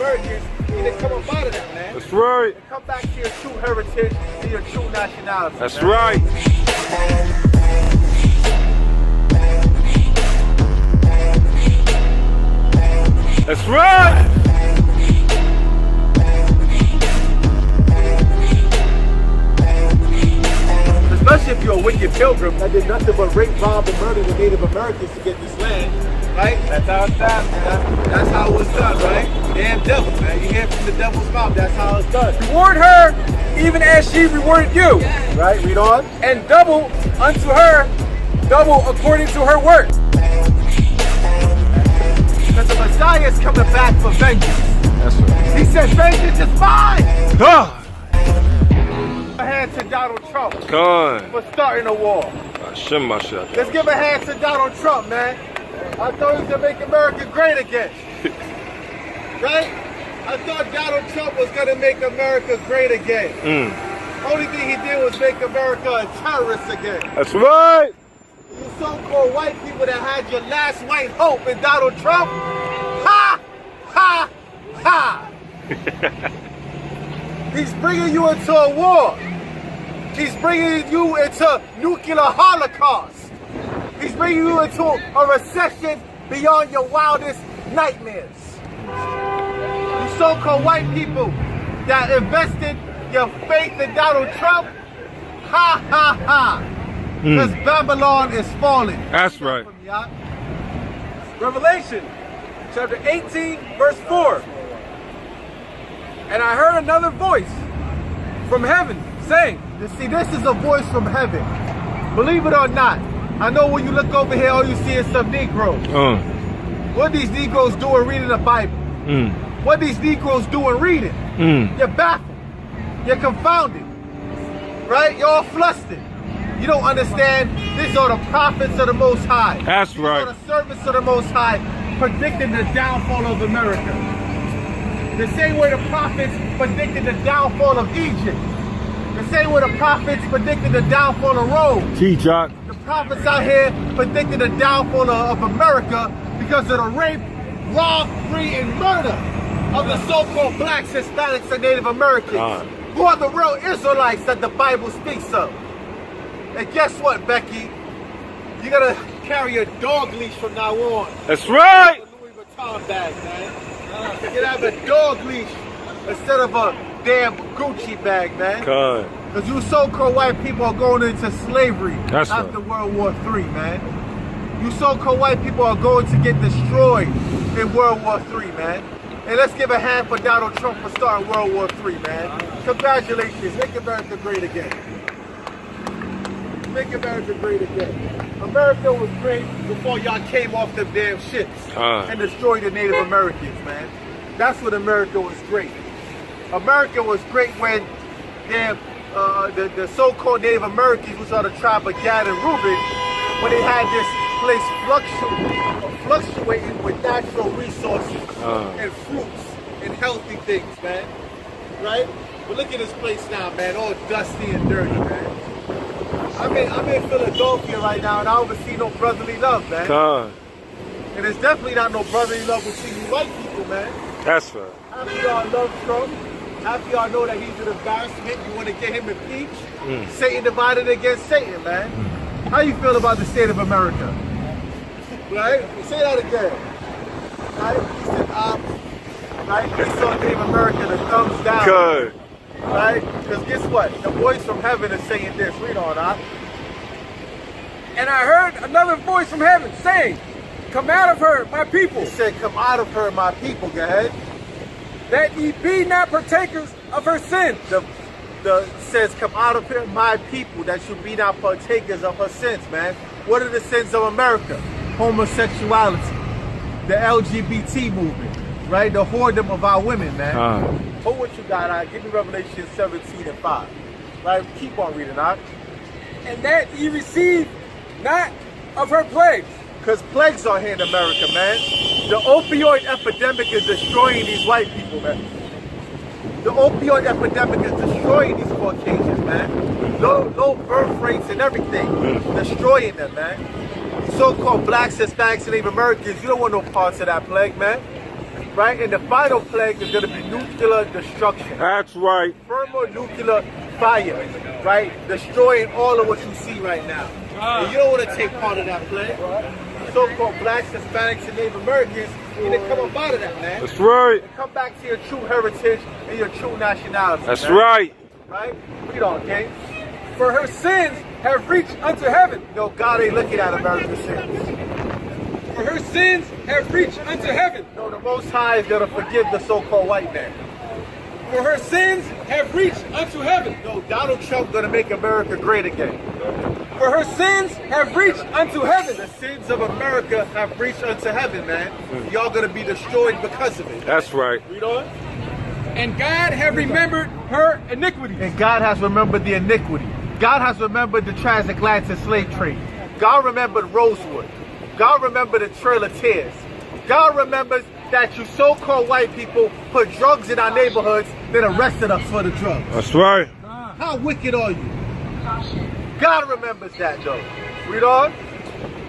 Americans need to come up out of that, man. That's right. And come back to your true heritage and your true nationality. That's man. right. That's right. Especially if you're a wicked pilgrim that did nothing but rape, rob, and murder the Native Americans to get this land, right? That's how it's done, man. That's how it was done, right? Damn devil, man. You hear from the devil's mouth, that's how it's done. Reward her even as she rewarded you. Right, read on. And double unto her, double according to her work. Because the Messiah is coming back for vengeance. That's right. He said, vengeance is mine! God. A hand to Donald Trump God. for starting a war. Shim my shit. Let's give a hand to Donald Trump, man. I thought he was going to make America great again. Right? I thought Donald Trump was going to make America great again. Only thing he did was make America a terrorist again. That's right. You so-called white people that had your last white hope in Donald Trump, ha, ha, ha. He's bringing you into a war. He's bringing you into nuclear holocaust. He's bringing you into a recession beyond your wildest nightmares. You so-called white people that invested your faith in Donald Trump, ha, ha, ha. Because Babylon is falling. That's right. Revelation chapter 18 verse 4. And I heard another voice from heaven saying, you see, this is a voice from heaven. Believe it or not, I know when you look over here, all you see is some Negroes. What these Negroes doing reading the Bible? What these Negroes doing reading? You're baffled. You're confounded. Right? You're all flustered. You don't understand. These are the prophets of the Most High. That's right. These are the servants of the Most High predicting the downfall of America. The same way the prophets predicted the downfall of Egypt. The same way the prophets predicted the downfall of Rome. T-Jock. The prophets out here predicted the downfall of America because of the rape, robbery, and murder of the so-called blacks, Hispanics, and Native Americans. Who are the real Israelites that the Bible speaks of. And guess what, Becky? You gotta carry a dog leash from now on. That's right. A Louis Vuitton bag, man. You can have a dog leash instead of a damn Gucci bag, man. God. Because you so-called white people are going into slavery after right. World War III, man. You so-called white people are going to get destroyed in World War III, man. And let's give a hand for Donald Trump for starting World War III, man. Congratulations. Make America great again. Make America great again. America was great before y'all came off them damn ships and destroyed the Native Americans, man. That's when America was great. America was great when the so-called Native Americans, which are the tribe of Gad and Reuben, when they had this place fluctuating with natural resources and fruits and healthy things, man. Right? But look at this place now, man, all dusty and dirty, man. I'm in Philadelphia right now, and I don't see no brotherly love, man. And there's definitely not no brotherly love between you white people, man. That's right. After y'all love Trump, after y'all know that he's an embarrassment, you want to get him impeached. Satan divided against Satan, man. How you feel about the state of America? Right? Say that again. Right? He said, right? He saw Native America, the thumbs down. Good. Right? Because guess what? The voice from heaven is saying this. Read on, And I heard another voice from heaven saying, come out of her, my people. He said, come out of her, my people. Go ahead. That ye be not partakers of her sins. The says, come out of her, my people, that you be not partakers of her sins, man. What are the sins of America? Homosexuality, the LGBT movement, right? The whoredom of our women, man. Hold what you got, give me Revelation 17 and 5. Right? Keep on reading, And that ye receive not of her plagues. Because plagues are here in America, man. The opioid epidemic is destroying these white people, man. The opioid epidemic is destroying these Caucasians, man. Low birth rates and everything. Destroying them, man. So-called blacks, Hispanics, and Native Americans, you don't want no parts of that plague, man. right? And the final plague is going to be nuclear destruction. That's right. Thermonuclear fire, right? Destroying all of what you see right now. And you don't want to take part of that plague. So-called blacks, Hispanics, and Native Americans, you need to come up out of that, man. That's right. And come back to your true heritage and your true nationality. That's man. right. Right? Read on, King. For her sins have reached unto heaven. Yo, God ain't looking at America's sins. For her sins have reached unto heaven. No, the Most High is going to forgive the so-called white man. For her sins have reached unto heaven. No, Donald Trump going to make America great again. For her sins have reached unto heaven. The sins of America have reached unto heaven, man. Y'all going to be destroyed because of it. That's right. Read on. And God have remembered her iniquity. And God has remembered the iniquity. God has remembered the transatlantic slave trade. God remembered Rosewood. God remembered the Trail of Tears. God remembers that you so-called white people put drugs in our neighborhoods, then arrested us for the drugs. That's right. How wicked are you? God remembers that, though. Read on.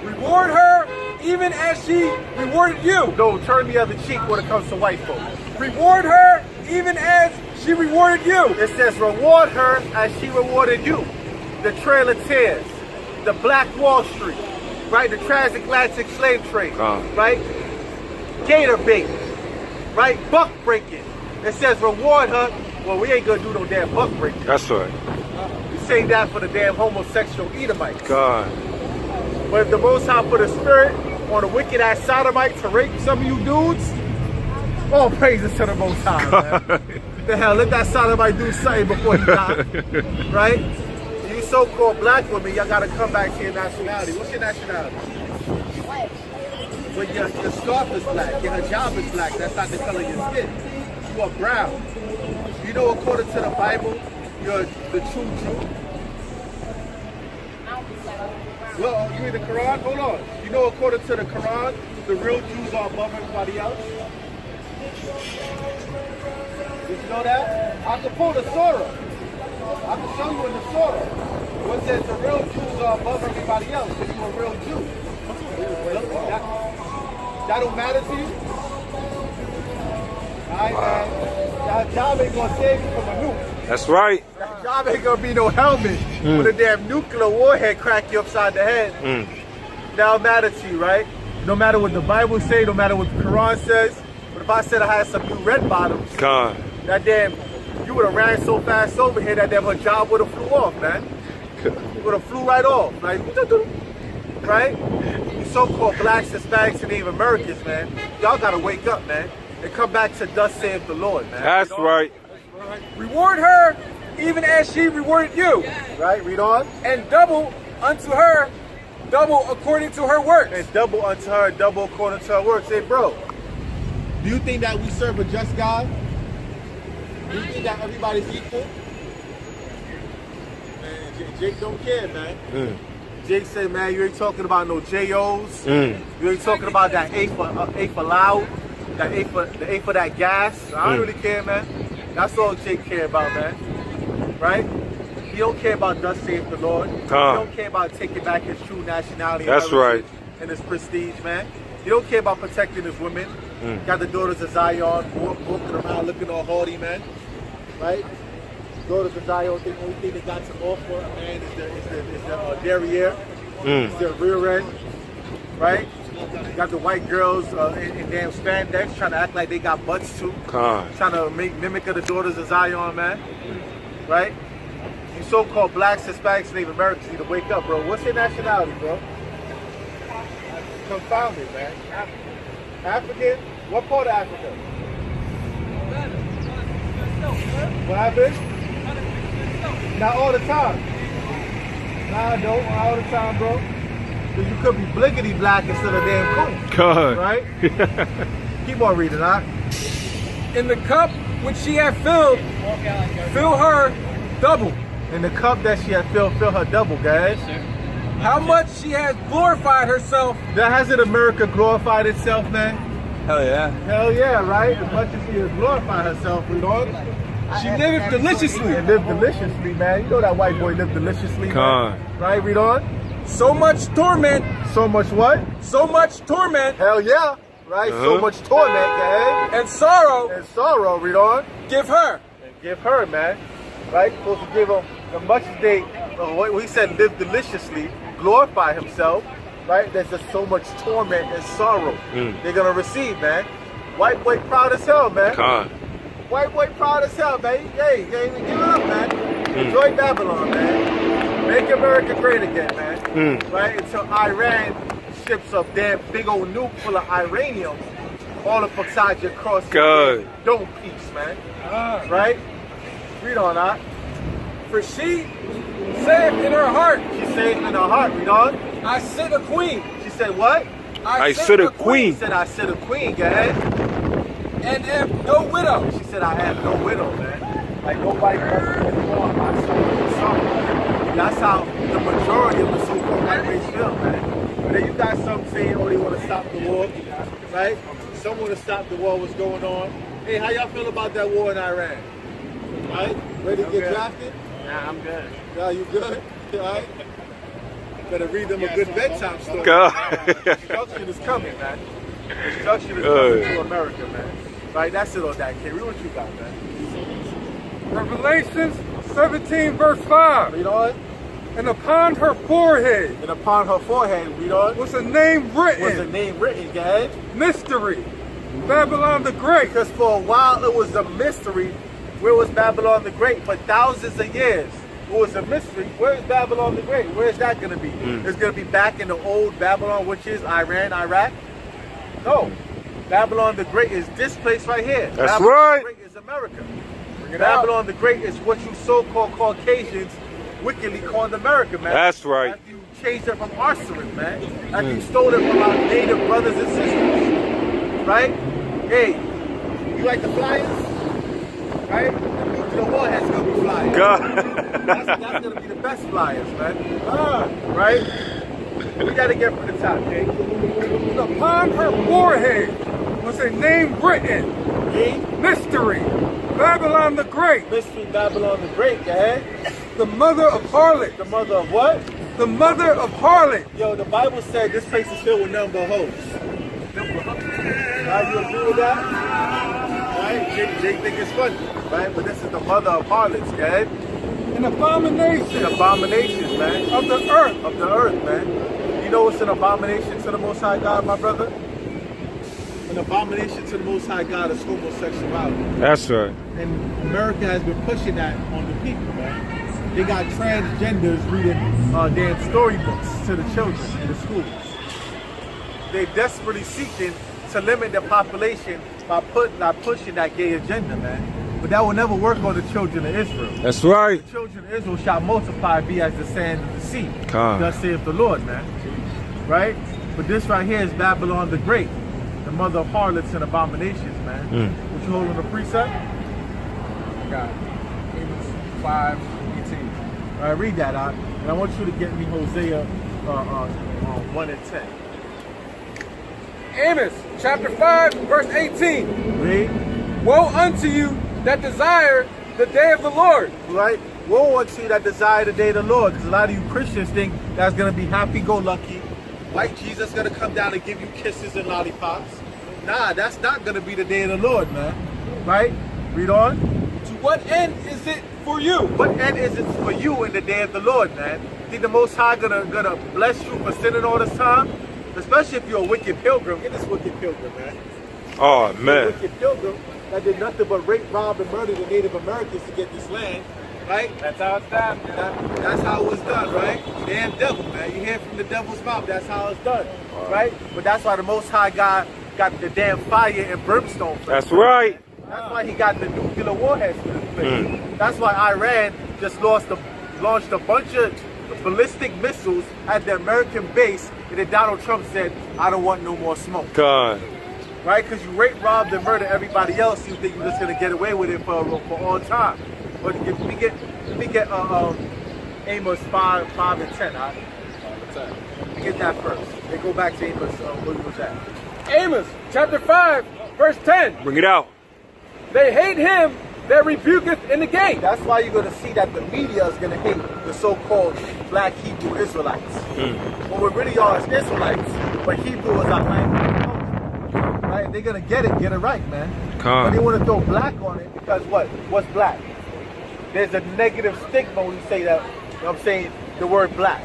Reward her even as she rewarded you. No, turn the other cheek when it comes to white folks. Reward her even as she rewarded you. It says, reward her as she rewarded you. The Trail of Tears, the Black Wall Street, right? The transatlantic slave trade, right? Gator bait, right? Buck breaking. It says, reward her. Well, we ain't gonna do no damn buck breaking. That's right. We say that for the damn homosexual Edomites. God. But if the Most High put a spirit on a wicked ass sodomite to rape some of you dudes, all praises to the Most High, man. The hell, let that sodomite do something before he dies, right? You so-called black women, y'all gotta come back to your nationality. What's your nationality? Well, your scarf is black, your hijab is black. That's not the color of your skin. You are brown. You know, according to the Bible, you're the true Jew. Well, you read the Quran? Hold on. You know, according to the Quran, the real Jews are above everybody else? Did you know that? I can pull the Surah. I can show you in the Surah. What says the real Jews are above everybody else if you're a real Jew. That don't matter to you? Alright, man. That job ain't gonna save you from a nuke. That's right. That job ain't gonna be no helmet with a damn nuclear warhead crack you upside the head. That'll matter to you, right? No matter what the Bible say, no matter what the Quran says. But if I said I had some new red bottoms, God. that damn, you would have ran so fast over here that damn hijab would have flew off, man. Would have flew right off, like, right? You so-called blacks, Hispanics, and Native Americans, man. Y'all gotta wake up, man, and come back to thus saith the Lord, man. That's right. Reward her even as she rewarded you. Right, read on. And double unto her, double according to her works. And double unto her, double according to her works. Hey, bro, do you think that we serve a just God? Do you think that everybody's equal? Man, Jake don't care, man. Jake said, man, you ain't talking about no JOs. You ain't talking about that A for loud, that A for that gas. I don't really care, man. That's all Jake care about, man. Right? He don't care about thus saith the Lord. He don't care about taking back his true nationality. That's right. And his prestige, man. He don't care about protecting his women. Got the daughters of Zion walking around looking all haughty, man. Right? Daughters of Zion, the only thing they got to offer, man, is the derriere. It's their rear end. Right? Got the white girls in damn spandex trying to act like they got butts too. Trying to mimic of the daughters of Zion, man. Right? You so-called blacks, Hispanics, and Native Americans need to wake up, bro. What's your nationality, bro? Confounded, man. African? What part of Africa? What happened? Not all the time. Nah, I don't. Not all the time, bro. Because you could be bliggity black instead of damn cool. God. Right? Keep on reading, huh? In the cup which she had filled, fill her double. In the cup that she had filled, fill her double, guys. How much she has glorified herself. That hasn't America glorified itself, man? Hell yeah. Hell yeah, right? As much as she has glorified herself, you know? She lived deliciously. And lived deliciously, man. You know that white boy lived deliciously, man. Right? Read on. So much torment. So much what? So much torment. Hell yeah. right? So much torment, okay? and sorrow And sorrow, read on. give her. And give her, man. Right? Supposed to give him the much as they, what he said, live deliciously, glorify himself, right? There's just so much torment and sorrow they're going to receive, man. White boy proud as hell, man. God. White boy proud as hell, man. Hey, you ain't even give it up, man. Enjoy Babylon, man. Make America great again, man. Right? Until Iran ships up their big old nuke full of uranium all up beside your cross. God. Dome peaks, man. Right? Read on that. For she said in her heart, She said in her heart, read on. I sit a queen. She said what? I sit a She queen. said, I sit a queen, go ahead. And am no widow. She said, I have no widow, man. Like nobody wants to anymore. My son. That's how the majority of the so-called white race feel, man. But then you got some saying, oh, they want to stop the war, right? Some want to stop the war, what's going on. Hey, how y'all feel about that war in Iran? Right? Ready to get drafted? Nah, I'm good. Yeah, you good? All right? Better read them a good bedtime story. God. Destruction is coming, man. Destruction is coming to America, man. Right? That's it on that, kid. Read what you got, man. Revelations 17 verse 5. Read on. And upon her forehead And upon her forehead, read on. was a name Was a written, name written, go ahead. Mystery, Babylon the Great. Because for a while it was a mystery. Where was Babylon the Great? For thousands of years. It was a mystery. Where is Babylon the Great? Where is that going to be? It's going to be back in the old Babylon, which is Iran, Iraq? No. Babylon the Great is this place right here. That's Babylon right. the Great is America. Babylon the Great is what you so-called Caucasians wickedly called America, man. That's right. After you changed it from Arsalan, man. After you stole it from our native brothers and sisters. Right? Hey, you like the Flyers? Right? The Warhead's gonna be Flyers. God. That's gonna be the best Flyers, man. Right? We gotta get from the top, okay? And upon her forehead was a name written, Read. Mystery, Babylon the Great, Mystery Babylon the Great, go ahead. the mother of harlot, The mother of what? the mother of harlot. Yo, the Bible said this place is filled with none but hoes. Right, you agree with that? Right? Jake think it's funny, right? But this is the mother of harlots, okay? An abomination Abominations, man. of the earth. Of the earth, man. You know what's an abomination to the Most High God, my brother? An abomination to the Most High God is homosexuality. That's right. And America has been pushing that on the people, man. They got transgenders reading damn storybooks to the children in the schools. They're desperately seeking to limit their population by pushing that gay agenda, man. But that will never work on the children of Israel. That's right. The children of Israel shall multiply and be as the sand of the sea. God. Thus saith the Lord, man. Right? But this right here is Babylon the Great, the mother of harlots and abominations, man. What you holding the precept? God. Amos 5:18. All right, read that out. And I want you to get me Hosea 1 and 10. Amos chapter 5 verse 18. Read. Woe unto you that desire the day of the Lord. Right? Woe unto you that desire the day of the Lord. Because a lot of you Christians think that's going to be happy-go-lucky. White Jesus going to come down and give you kisses and lollipops. Nah, that's not going to be the day of the Lord, man. Right? Read on. To what end is it for you? What end is it for you in the day of the Lord, man? Think the Most High gonna bless you for sinning all this time? Especially if you're a wicked pilgrim. Get this wicked pilgrim, man. Oh, A man. wicked pilgrim that did nothing but rape, rob, and murder the Native Americans to get this land, right? That's how it's done. That's how it was done, right? Damn devil, man. You hear from the devil's mouth, that's how it's done, right? But that's why the Most High God got the damn fire and brimstone for That's this place, right. man. That's why he got the nuclear warheads for this place. That's why Iran just launched a bunch of ballistic missiles at the American base, and then Donald Trump said, I don't want no more smoke. God. Right? Because you rape, robbed, and murder everybody else, you think you're just gonna get away with it for all time. But if we get Amos 5 and 10, all right? Let me get that first. Then go back to Amos, where was that? Amos chapter 5 verse 10. Bring it out. They hate him that rebuketh in the gate. That's why you're gonna see that the media is gonna hate the so-called black Hebrew Israelites. What we really are is Israelites, but Hebrew is our language. they're gonna get it right, man. Con. But they want to throw black on it because what? What's black? There's a negative stigma when you say that. You know what I'm saying? The word black.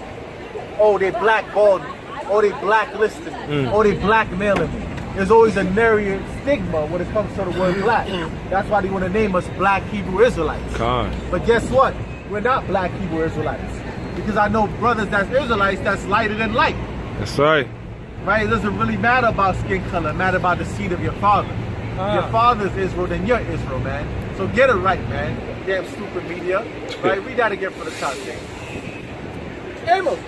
Oh, they blackballed me. Oh, they blacklisted me. Oh, they blackmailing me. There's always a narrative stigma when it comes to the word black. That's why they want to name us Black Hebrew Israelites. Con. But guess what? We're not Black Hebrew Israelites. Because I know brothers that's Israelites that's lighter than light. That's right. Right? It doesn't really matter about skin color. It matters about the seed of your father. Your father's Israel, then you're Israel, man. So get it right, man. Damn stupid media. Right? We gotta get for the top thing. Amos,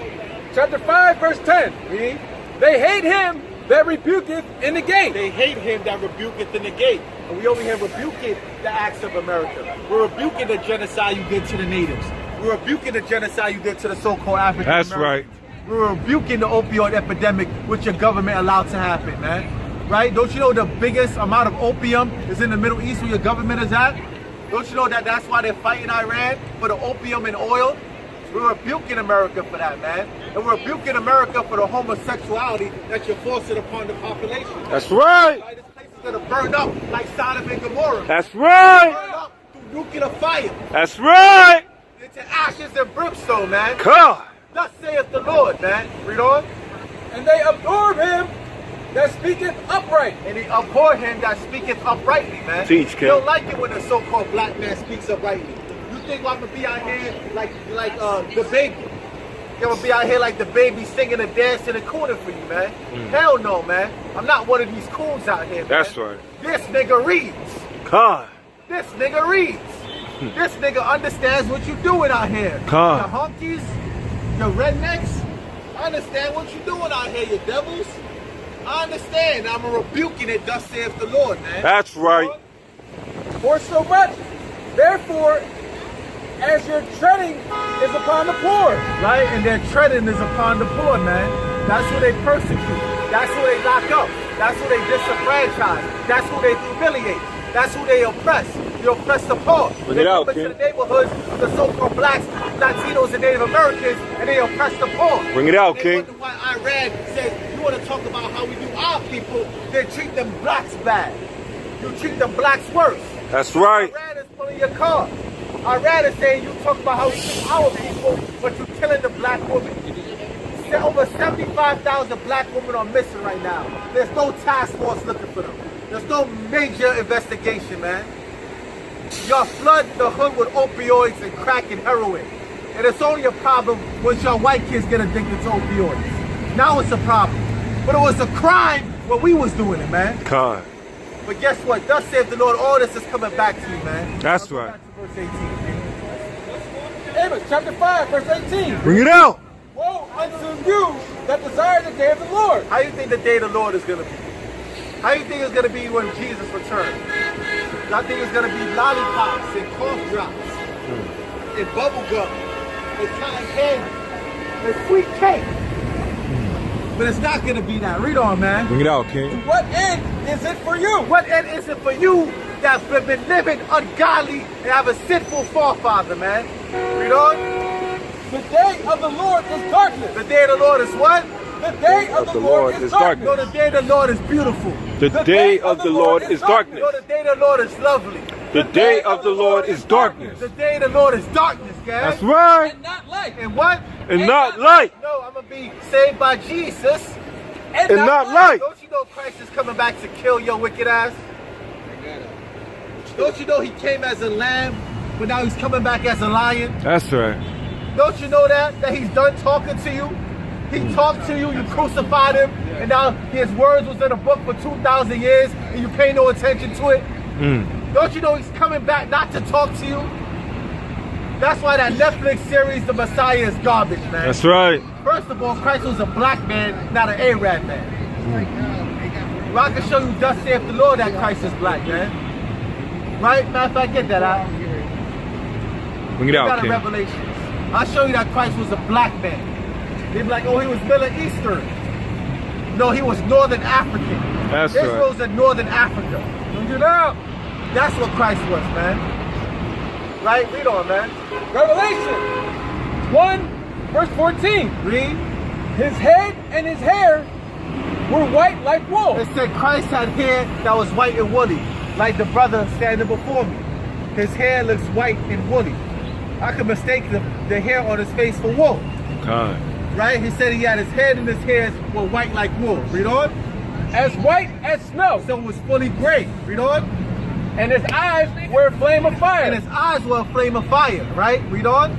chapter 5, verse 10. Read. They hate him that rebuketh in the gate. They hate him that rebuketh in the gate. And we over here rebuking the acts of America. We're rebuking the genocide you did to the natives. We're rebuking the genocide you did to the so-called African That's Americans. right. We're rebuking the opioid epidemic, which your government allowed to happen, man. Right? Don't you know the biggest amount of opium is in the Middle East where your government is at? Don't you know that that's why they're fighting Iran for the opium and oil? We're rebuking America for that, man. And we're rebuking America for the homosexuality that you're forcing upon the population. That's right. This place is going to burn up like Sodom and Gomorrah. That's right. Burn up through nuclear fire. That's right. Into ashes and brimstone, man. God. Thus saith the Lord, man. Read on. And they abhor him that speaketh upright. And he abhor him that speaketh uprightly, man. Teach, kid. You don't like it when a so-called black man speaks uprightly. You think I'm gonna be out here like the baby? I'm gonna be out here like the baby singing and dancing and cooning for you, man. Hell no, man. I'm not one of these coons out here, man. That's right. This nigga reads. God. This nigga reads. This nigga understands what you doing out here. Come. Your honkies, your rednecks. I understand what you doing out here, you devils. I understand. I'm rebuking it, thus saith the Lord, man. That's right. For so much, therefore, as your treading is upon the poor. Right? And their treading is upon the poor, man. That's who they persecute. That's who they lock up. That's who they disenfranchise. That's who they humiliate. That's who they oppress. They oppress the poor. Bring They it out, come into King. the neighborhoods, the so-called blacks, Latinos, and Native Americans, and they oppress the poor. Bring it out, They King. wonder why Iran says, you want to talk about how we do our people, then treat them blacks bad. You treat them blacks worse. That's right. Iran is pulling your car. Iran is saying you talk about how we treat our people, but you're killing the black woman. Over 75,000 black women are missing right now. There's no task force looking for them. There's no major investigation, man. Y'all flood the hood with opioids and crack and heroin. And it's only a problem when your white kids get addicted to opioids. Now it's a problem. But it was a crime when we was doing it, man. God. But guess what? Thus saith the Lord, all this is coming back to you, man. That's Now go right. back to verse 18, King. Amos chapter 5, verse 18. Bring it out. Woe unto you that desire the day of the Lord. How do you think the day of the Lord is going to be? How do you think it's going to be when Jesus returns? I think it's going to be lollipops and cough drops and bubble gum and cotton candy and sweet cake. But it's not going to be that. Read on, man. Bring it out, King. To what end is it for you? What end is it for you that's been living ungodly and have a sinful forefather, man? Read on. The day of the Lord is darkness. The day of the Lord is what? The day of the Lord is darkness. No, the day of the Lord is beautiful. The day of the Lord is darkness. No, the day of the Lord is lovely. The day of the Lord is darkness. The day of the Lord is darkness, guys. That's right. And not light. And what? And not light. No, I'm going to be saved by Jesus. And And not light. Don't you know Christ is coming back to kill your wicked ass? Don't you know he came as a lamb, but now he's coming back as a lion? That's right. Don't you know that he's done talking to you? He talked to you, you crucified him, and now his words was in a book for 2,000 years, and you pay no attention to it? Don't you know he's coming back not to talk to you? That's why that Netflix series, The Messiah, is garbage, man. That's right. First of all, Christ was a black man, not an Arab man. Well, I can show you, thus saith the Lord, that Christ is black, man. Right? Matter of fact, get that out. Bring it You out, got a King. Revelation. I'll show you that Christ was a black man. They'd be like, oh, he was Middle Eastern. No, he was Northern African. That's right. Israel's in Northern Africa. Don't you know? That's what Christ was, man. Right? Read on, man. Revelation 1, verse 14. Read. His head and his hair were white like wool. It said Christ had hair that was white and woolly, like the brother standing before me. His hair looks white and woolly. I could mistake the hair on his face for wool. God. Right? He said he had his head and his hairs were white like wool. Read on. As white as snow. So it was fully gray. Read on. And his eyes were a flame of fire. And his eyes were a flame of fire. Right? Read on.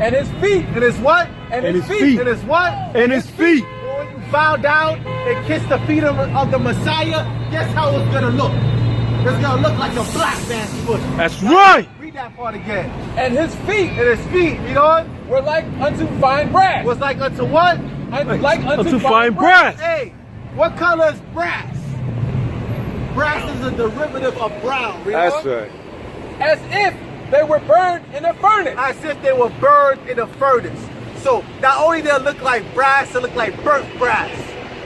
And his feet. And his what? And his feet. And his what? And his feet. When you bow down and kiss the feet of the Messiah, guess how it's going to look? It's going to look like a black man's foot. That's right. Read that part again. And his feet. And his feet, read on. Were like unto fine brass. Was like unto what? Like unto fine brass. Hey, what color is brass? Brass is a derivative of brown. Read That's on. right. As if they were burned in a furnace. As if they were burned in a furnace. So not only they look like brass, they look like burnt brass,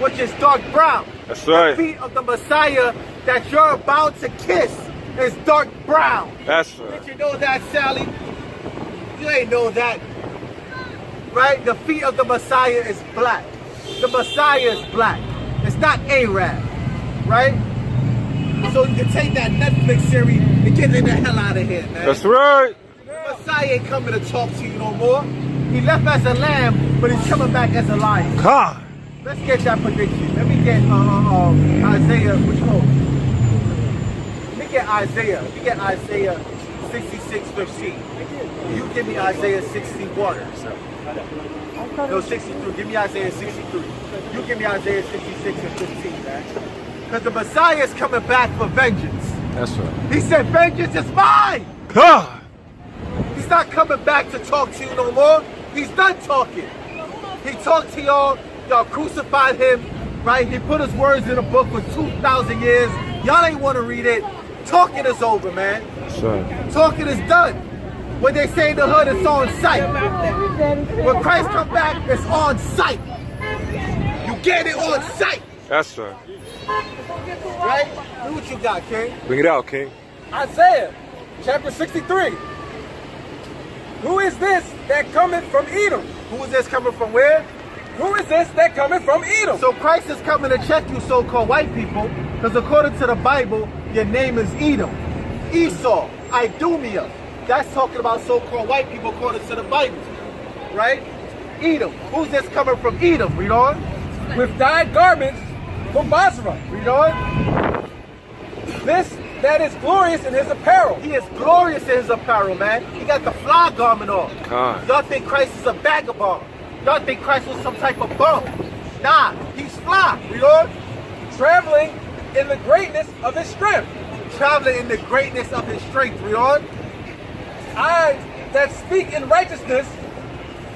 which is dark brown. That's right. The feet of the Messiah that you're about to kiss is dark brown. That's Did right. you know that, Sally? You ain't know that. Right? The feet of the Messiah is black. The Messiah is black. It's not Arab. Right? So you can take that Netflix series and get the hell out of here, man. That's right. The Messiah ain't coming to talk to you no more. He left as a lamb, but he's coming back as a lion. God. Let's get that prediction. Let me get Isaiah, which one? Let me get Isaiah. Let me get Isaiah 66:15. You give me Isaiah 61. No, 63. Give me Isaiah 63. You give me Isaiah 66:15, man. Because the Messiah is coming back for vengeance. That's right. He said, vengeance is mine. God. He's not coming back to talk to you no more. He's done talking. He talked to y'all. Y'all crucified him, right? He put his words in a book for 2,000 years. Y'all ain't want to read it. Talking is over, man. That's right. Talking is done. When they say in the hood, it's on sight. When Christ come back, it's on sight. You get it on sight. That's right. Right? Do what you got, King. Bring it out, King. Isaiah chapter 63. Who is this that cometh from Edom? Who is this coming from where? Who is this that cometh from Edom? So Christ is coming to check you so-called white people, because according to the Bible, your name is Edom, Esau, Idumea. That's talking about so-called white people according to the Bible, right? Edom. Who's this coming from Edom? Read on. With dyed garments from Basra. Read on. This that is glorious in his apparel. He is glorious in his apparel, man. He got the fly garment on. God. Y'all think Christ is a vagabond. Y'all think Christ was some type of bum. Nah, he's fly. Read on. Traveling in the greatness of his strength. Traveling in the greatness of his strength. Read on. I that speak in righteousness,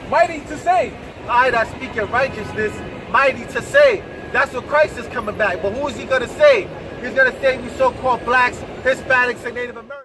mighty to save. I that speak in righteousness, mighty to save. That's what Christ is coming back. But who is he going to save? He's going to save you so-called blacks, Hispanics, and Native Americans.